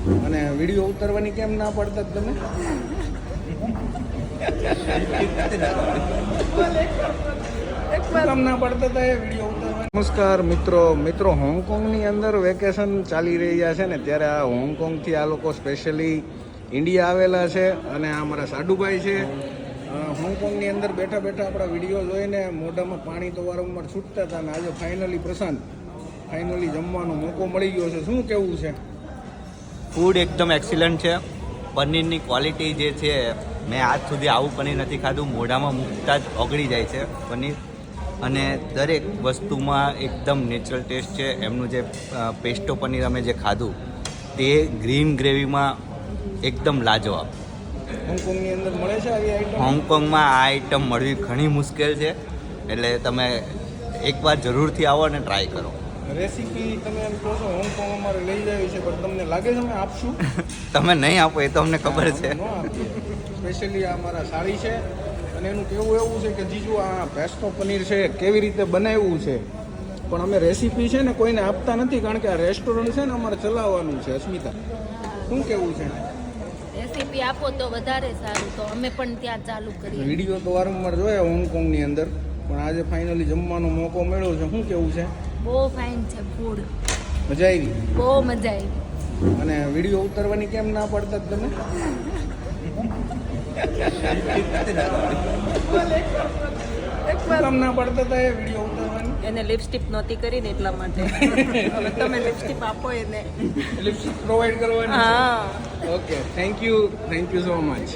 અને વિડીયો ઉતારવાની કેમ ના પાડતા તમે? કેમ ના પાડતા હતા એ વિડીયો ઉતારવાની? નમસ્કાર મિત્રો, હોંગકોંગની અંદર વેકેશન ચાલી રહ્યા છે ને, ત્યારે આ હોંગકોંગથી આ લોકો સ્પેશિયલી ઇન્ડિયા આવેલા છે. અને આ મારા સાડુભાઈ છે. હોંગકોંગની અંદર બેઠા બેઠા આપણા વિડીયો જોઈને મોઢામાં પાણી તો વારંવાર છૂટતા હતા. અને આજે ફાઇનલી જમવાનો મોકો મળી ગયો છે. શું કેવું છે? ફૂડ એકદમ એક્સિલન્ટ છે. પનીરની ક્વોલિટી જે છે, મેં આજ સુધી આવું પનીર નથી ખાધું. મોઢામાં મૂકતા જ ઓગળી જાય છે પનીર. અને દરેક વસ્તુમાં એકદમ નેચરલ ટેસ્ટ છે. એમનું જે પેસ્ટો પનીર અમે જે ખાધું તે ગ્રીન ગ્રેવીમાં એકદમ લાજવાબ. હોંગકોંગની અંદર મળે છે આવી આઈટમ? હોંગકોંગમાં આ આઈટમ મળવી ઘણી મુશ્કેલ છે, એટલે તમે એકવાર જરૂરથી આવો અને ટ્રાય કરો. રેસીપી તમે એમ કહો છો હોંગકોંગ અમારે લઈ જાય છે, પણ તમને લાગે છે અમે આપશું? તમે નહીં આપો એ તો અમને ખબર છે. સ્પેશિયલી આ મારા સાડી છે, અને એનું કેવું એવું છે કે જીજુ આ પેસ્ટો પનીર છે કેવી રીતે બનાવ્યું છે, પણ અમે રેસીપી છે ને કોઈને આપતા નથી, કારણ કે આ રેસ્ટોરન્ટ છે ને અમારે ચલાવવાનું છે. અસ્મિતા, શું કેવું છે? રેસીપી આપો તો વધારે સારું, તો અમે પણ ત્યાં ચાલુ કરીએ. વિડીયો તો વારંવાર જોયા હોંગકોંગની અંદર, પણ આજે ફાઇનલી જમવાનો મોકો મળ્યો છે. શું કેવું છે? બહુ ફાઇન છે ફૂડ, મજા આવી? બહુ મજા આવી. અને વિડીયો ઉતારવાની કેમ ના પાડતા તમે? કેમ ના પાડતા હતા એ વિડીયો ઉતારવાની? એને લિપસ્ટિક નહોતી કરીને એટલા માટે. હવે તમે લિપસ્ટિક આપો એને. લિપસ્ટિક પ્રોવાઈડ કરવાની? હા. Okay, thank you so much.